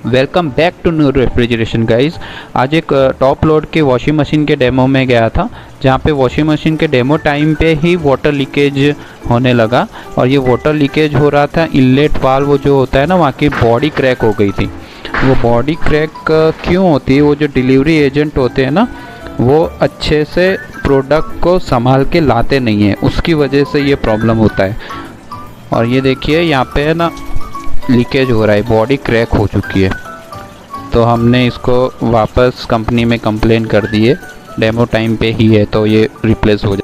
Welcome back to new refrigeration guys. आज एक top load के वॉशिंग मशीन के डेमो में गया था, जहाँ पे वॉशिंग मशीन के डेमो टाइम पे ही वाटर लीकेज होने लगा। और ये वाटर लीकेज हो रहा था, इनलेट वाल्व जो होता है ना, वहाँ की बॉडी क्रैक हो गई थी। वो बॉडी क्रैक क्यों होती है? वो जो डिलीवरी एजेंट होते हैं ना, वो अच्छे से प्रोडक्ट को संभाल के लाते नहीं हैं, उसकी वजह से ये प्रॉब्लम होता है। और ये देखिए यहाँ पे है ना, लीकेज हो रहा है, बॉडी क्रैक हो चुकी है। तो हमने इसको वापस कंपनी में कंप्लेन कर दिए, डेमो टाइम पे ही है तो ये रिप्लेस हो जाए।